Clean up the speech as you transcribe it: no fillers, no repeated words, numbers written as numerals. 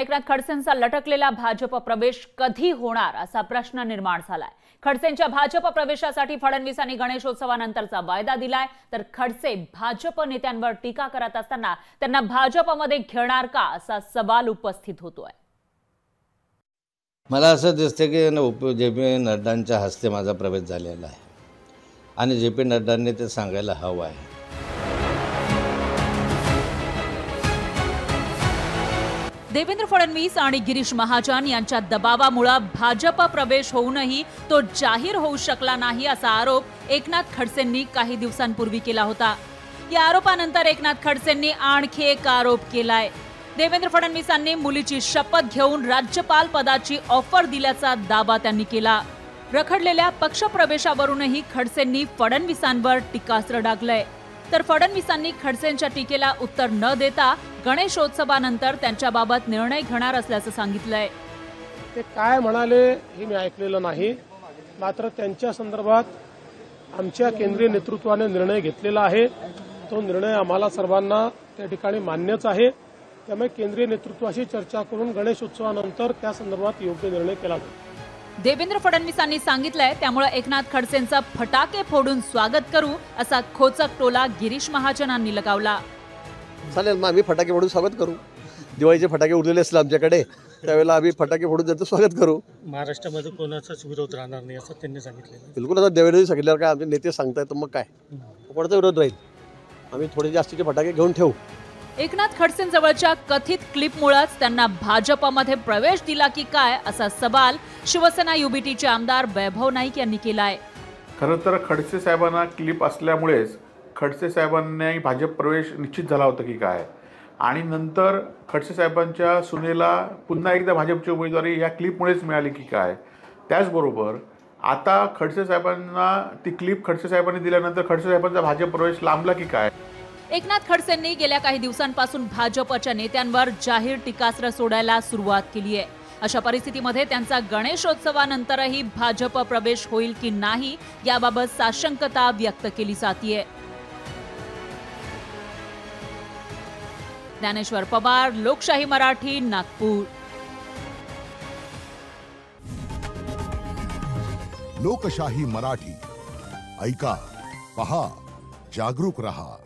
एकनाथ खडसेंचा लटकलेला भाजप प्रवेश कधी होणार असा प्रश्न निर्माण झालाय। खडसेंच्या भाजप प्रवेशासाठी फडणवीसांनी गणेशोत्सवानंतरचा वायदा दिलाय, तर खडसे भाजप नेत्यांवर टीका करत असताना त्यांना भाजपमध्ये घेणार का असा सवाल उपस्थित होतोय। मला असं दिसतं की जे.पी. नड्डांच्या हस्ते माझा प्रवेश झालेला आहे आणि जे.पी. नड्डांनी ते सांगायला हवं आहे। देवेंद्र फडणवीस आणि गिरीश महाजन यांच्या दबावामुळे भाजप प्रवेश होऊनही तो जाहीर होऊ शकला नाही असा आरोप एकनाथ खडसेंनी काही दिवसांपूर्वी केला होता। या आरोपानंतर एकनाथ खडसेंनी आणखी एक आरोप केलाय। देवेंद्र फडणवीसांनी मुलीची शपथ घेऊन राज्यपाल पदाची ऑफर दिल्याचा दावा त्यांनी केला। रखडलेल्या पक्षप्रवेशावरूनही खडसेंनी फडणवीसांवर टीकास्त्र डागलंय, तर फडणवीसांनी खडसेंच्या टीकेला उत्तर न देता गणेशोत्सवानंतर त्यांच्याबाबत निर्णय घेणार असल्याचं सांगितलंय। ते काय म्हणाले हे मी ऐकलेलं नाही, मात्र त्यांच्या संदर्भात आमच्या केंद्रीय नेतृत्वाने निर्णय घेतलेला आहे। तो निर्णय आम्हाला सर्वांना त्या ठिकाणी मान्यच आहे। त्यामुळे केंद्रीय नेतृत्वाशी चर्चा करून गणेशोत्सवानंतर त्या संदर्भात योग्य निर्णय केला जाईल। देवेंद्र फडणवीसांनी सांगितलंय, त्यामुळे एकनाथ खडसेंचं फटाके फोडून स्वागत करू असा खोचक टोला गिरीश महाजनांनी लगावला। चालेल, मग आम्ही फटाके फोडून स्वागत करू। दिवाळीचे फटाके उडलेले असले आमच्याकडे, त्यावेळेला आम्ही फटाके फोडून त्यांचं स्वागत करू। महाराष्ट्रामध्ये कोणाचाच विरोध राहणार नाही असं त्यांनी सांगितलं। बिलकुल, आता देवेंद्रजी सांगितल्यावर काय आमचे नेते सांगतायत, तर मग काय कोणाचा विरोध राहील? आम्ही थोडे जास्तीचे फटाके घेऊन ठेवू। एकनाथ खडसेंजवळच्या कथित क्लिपमुळेच त्यांना भाजपमध्ये प्रवेश दिला की काय असा सवाल शिवसेना युबीटीचे आमदार वैभव नाईक यांनी केलाय। खरं तर खडसे साहेबांना क्लिप असल्यामुळेच खडसे साहेबांनी भाजप प्रवेश निश्चित झाला होता की काय, आणि नंतर खडसे साहेबांच्या सुनेला पुन्हा एकदा भाजपची उमेदवारी या क्लिपमुळेच मिळाली की काय। त्याचबरोबर आता खडसे साहेबांना ती क्लिप खडसे साहेबांनी दिल्यानंतर खडसे साहेबांचा भाजप प्रवेश लांबला की काय। एकनाथ खडसेंनी गेल्या काही दिवसांपासून भाजपच्या नेत्यांवर जाहीर टीकास्त्र सोडायला सुरुवात केली आहे। अशा परिस्थितीमध्ये त्यांचा गणेशोत्सवानंतरही भाजप प्रवेश होईल की नाही याबाबत साशंकता व्यक्त केली जातीये। ज्ञानेश्वर पवार, लोकशाही मराठी, नागपूर। लोकशाही मराठी ऐका, पहा, जागरूक रहा।